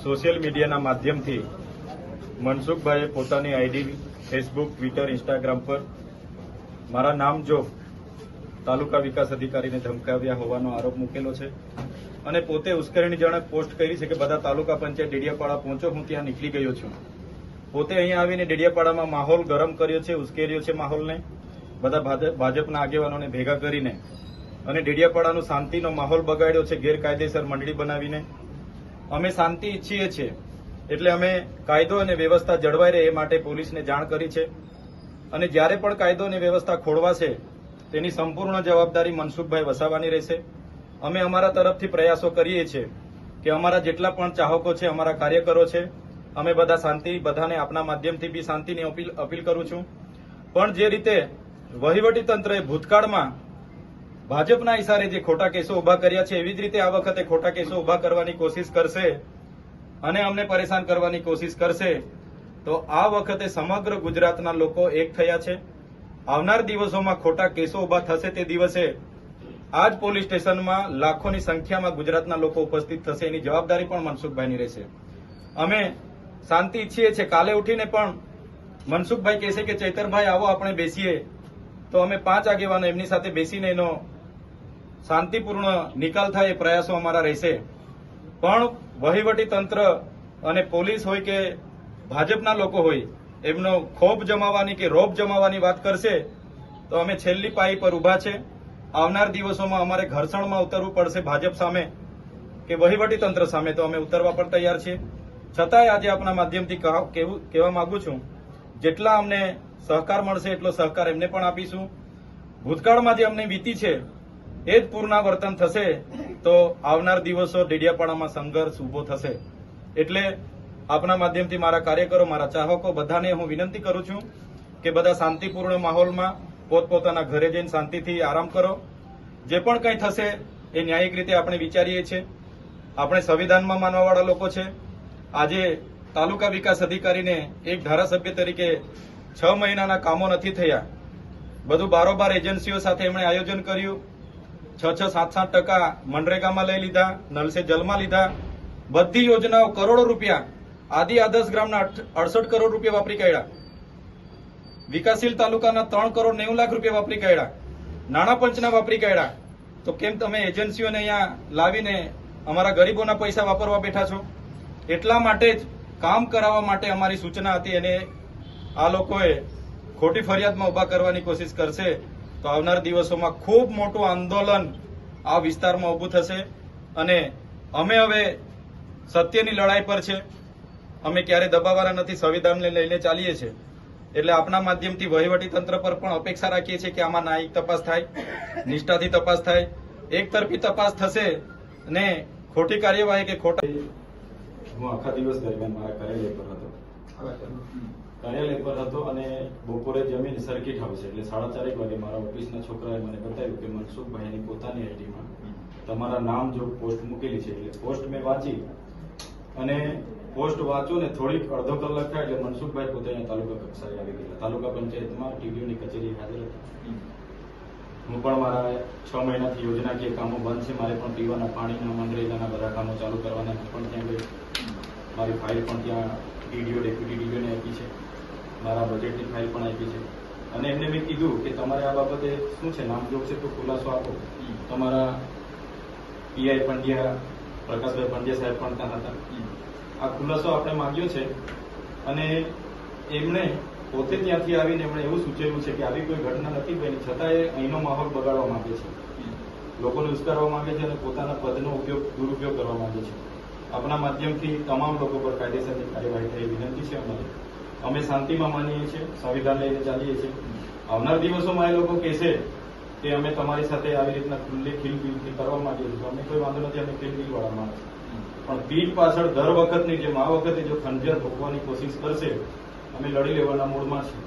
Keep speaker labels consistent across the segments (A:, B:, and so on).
A: Social મીડિયાના માધ્યમથી મનસુખભાઈએ પોતાની આઈડી ફેસબુક, ટ્વિટર, ઇન્સ્ટાગ્રામ પર મારા નામ જો તાલુકા વિકાસ અધિકારીને ધમકાવ્યા હોવાનો આરોપ મૂકેલો છે અને પોતે ઉશ્કેરણીજનક પોસ્ટ કરી છે કે બધા તાલુકા પંચાયત ડેડિયાપાડા પહોંચો, હું ત્યાં નીકળી ગયો છું. પોતે અહીંયા આવીને ડેડિયાપાડામાં માહોલ ગરમ કર્યો છે, ઉશ્કેર્યો છે માહોલને, બધા ભાજપના આગેવાનોને ભેગા કરીને અને ડેડિયાપાડાનો શાંતિનો માહોલ બગાડ્યો છે ગેરકાયદેસર મંડળી બનાવીને. અમે શાંતિ ઈચ્છીએ છીએ એટલે અમે કાયદો અને વ્યવસ્થા જળવાઈ રહે એ માટે પોલીસને જાણ કરી છે અને જ્યારે પણ કાયદો અને વ્યવસ્થા ખોળવાશે તેની સંપૂર્ણ જવાબદારી મનસુખભાઈ વસાવવાની રહેશે. અમે અમારા તરફથી પ્રયાસો કરીએ છીએ કે અમારા જેટલા પણ ચાહકો છે, અમારા કાર્યકરો છે, અમે બધા શાંતિ, બધાને આપના માધ્યમથી બી શાંતિની અપીલ કરું છું. પણ જે રીતે વહીવટી તંત્રએ ભૂતકાળમાં ભાજપના ઇશારે જે ખોટા કેસો ઉભા કર્યા છે એવી જ રીતે આ વખતે ખોટા કેસો ઉભા કરવાની કોશિશ કરશે અને અમને પરેશાન કરવાની કોશિશ કરશે તો આ વખતે સમગ્ર ગુજરાતના લોકો એક થયા છે. આવનાર દિવસોમાં ખોટા કેસો ઉભા થશે તે દિવસે આ જ પોલીસ સ્ટેશનમાં લાખોની સંખ્યામાં ગુજરાતના લોકો ઉપસ્થિત થશે. એની જવાબદારી પણ મનસુખભાઈની રહેશે. અમે શાંતિ ઈચ્છીએ છીએ. કાલે ઉઠીને પણ મનસુખભાઈ કહેશે કે ચૈતરભાઈ આવો આપણે બેસીએ, તો અમે 5 આગેવાનો એમની સાથે બેસીને એનો શાંતિપૂર્ણ નિકાલ થાય એ પ્રયાસો અમારા રહેશે. પણ વહીવટી તંત્ર અને પોલીસ હોય કે ભાજપના લોકો હોય એમનો ખોફ જમાવવાની કે રોપ જમાવવાની વાત કરશે તો અમે છેલ્લી પાઈ પર ઉભા છે. આવનાર દિવસોમાં અમારે ઘર્ષણમાં ઉતરવું પડશે ભાજપ સામે કે વહીવટી તંત્ર સામે, તો અમે ઉતરવા પણ તૈયાર છીએ. છતાંય આજે આપના માધ્યમથી કહેવા માંગુ છું, જેટલા અમને સહકાર મળશે એટલો સહકાર એમને પણ આપીશું. ભૂતકાળમાં જે અમને વીતી છે એ જ પુનરાવર્તન થશે તો આવનાર દિવસો ડેડિયાપાડામાં સંઘર્ષ ઉભો થશે. એટલે આપના માધ્યમથી મારા કાર્યકરો, મારા ચાહકો બધાને હું વિનંતી કરું છું કે બધા શાંતિપૂર્ણ માહોલમાં પોતપોતાના ઘરે જઈને શાંતિથી આરામ કરો. જે પણ કંઈ થશે એ ન્યાયિક રીતે આપણે વિચારીએ છીએ. આપણે સંવિધાનમાં માનવાવાળા લોકો છે. આજે તાલુકા વિકાસ અધિકારીને એક ધારાસભ્ય તરીકે 6 મહિનાના કામો નથી થયા. બધું બારોબાર એજન્સીઓ સાથે એમણે આયોજન કર્યું. 6-7% મનરેગામાં લઈ લીધા, નલ સે જલમાં લીધા. બધી યોજનાઓ કરોડો રૂપિયા, આદિ આદર્શ ગ્રામના 68 કરોડ રૂપિયા વાપરી કાઢ્યા. વિકાસશીલ તાલુકાના 3 કરોડ 90 લાખ રૂપિયા વાપરી કાઢ્યા. નાણાં પંચના વાપરી કાઢ્યા. તો કેમ તમે એજન્સીઓને અહીંયા લાવીને અમારા ગરીબોના પૈસા વાપરવા બેઠા છો? એટલા માટે જ કામ કરાવવા માટે અમારી સૂચના હતી અને આ લોકોએ ખોટી ફરિયાદમાં ઉભા કરવાની કોશિશ કરશે તો આવનાર દિવસોમાં ખૂબ મોટું આંદોલન આ વિસ્તારમાં ઉભું થશે. અને અમે હવે સત્યની લડાઈ પર છે. અમે ક્યારે દબાવવાના નથી, સંવિધાનને લઈને ચાલીએ છીએ. એટલે આપના માધ્યમથી વહીવટી તંત્ર પર પણ અપેક્ષા રાખીએ છીએ કે આમાં ન્યાયિક તપાસ થાય, નિષ્ઠાથી તપાસ થાય. એક તરફી તપાસ થશે ને ખોટી કાર્યવાહી કે ખોટા. હું આખા દિવસ દરમિયાન મારા કાર્યાલય પર હતો અને બપોરે જમીન સર્કિટ હાઉસ એટલે 4:30 વાગે મારા ઓફિસના છોકરાએ મને બતાવ્યું કે મનસુખભાઈની પોતાની આઈડીમાં તમારા નામ જો પોસ્ટ મૂકેલી છે. એટલે પોસ્ટ મેં વાંચી અને પોસ્ટ વાંચો ને થોડીક અડધો કલાક થાય એટલે મનસુખભાઈ પોતે તાલુકા કક્ષાએ આવી ગયા. તાલુકા પંચાયતમાં ટીડીઓની કચેરી હાજર હતી. હું પણ મારા 6 મહિનાથી યોજનાકીય કામો બંધ છે. મારે પણ પીવાના પાણીના, મનરેગાના બધા કામો ચાલુ કરવાના પણ ત્યાં ગઈ. મારી ફાઇલ પણ ત્યાં ડીડીઓ, ડેપ્યુટી ડીડીઓને આપી છે. મારા બજેટની ફાઇલ પણ આપી છે અને એમને મેં કીધું કે તમારે આ બાબતે શું છે, નામજોગ છે તો ખુલાસો આપો. તમારા પીઆઈ પંડ્યા, પ્રકાશભાઈ પંડ્યા સાહેબ પણ ત્યાં હતા. આ ખુલાસો આપણે માંગ્યો છે અને એમણે પોતે ત્યાંથી આવીને એમણે એવું સૂચવ્યું છે કે આવી કોઈ ઘટના નથી બની, છતાં એ અહીંનો માહોલ બગાડવા માંગે છે, લોકોને ઉશ્કેરવા માંગે છે અને પોતાના પદનો દુરુપયોગ કરવા માંગે છે. આપણા માધ્યમથી તમામ લોકો પર કાયદેસરની કાર્યવાહી થઈ વિનંતી છે અમારી. અમે શાંતિમાં માનીએ છીએ, સંવિધાન લઈને ચાલીએ છીએ. આવનાર દિવસોમાં એ લોકો કહેશે કે અમે તમારી સાથે આવી રીતના ખુલ્લી ખીલબીલથી કરવા માંગીએ છીએ, અમે કોઈ વાંધો નથી, અમે ખીલબીલ વાળા માણસ. પણ પીઠ પાછળ દર વખતની જેમ આ વખતે જો ખંજર ભોગવાની કોશિશ કરશે, અમે લડી લેવાના મૂડમાં છીએ.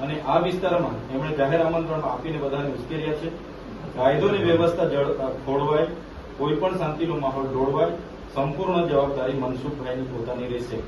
A: અને આ વિસ્તારમાં એમણે જાહેર આમંત્રણ આપીને બધાને ઉશ્કેર્યા છે. કાયદોની વ્યવસ્થા ખોળવાય, કોઈ પણ શાંતિનો માહોલ દોડવાય, સંપૂર્ણ જવાબદારી મનસુખભાઈની પોતાની રહેશે.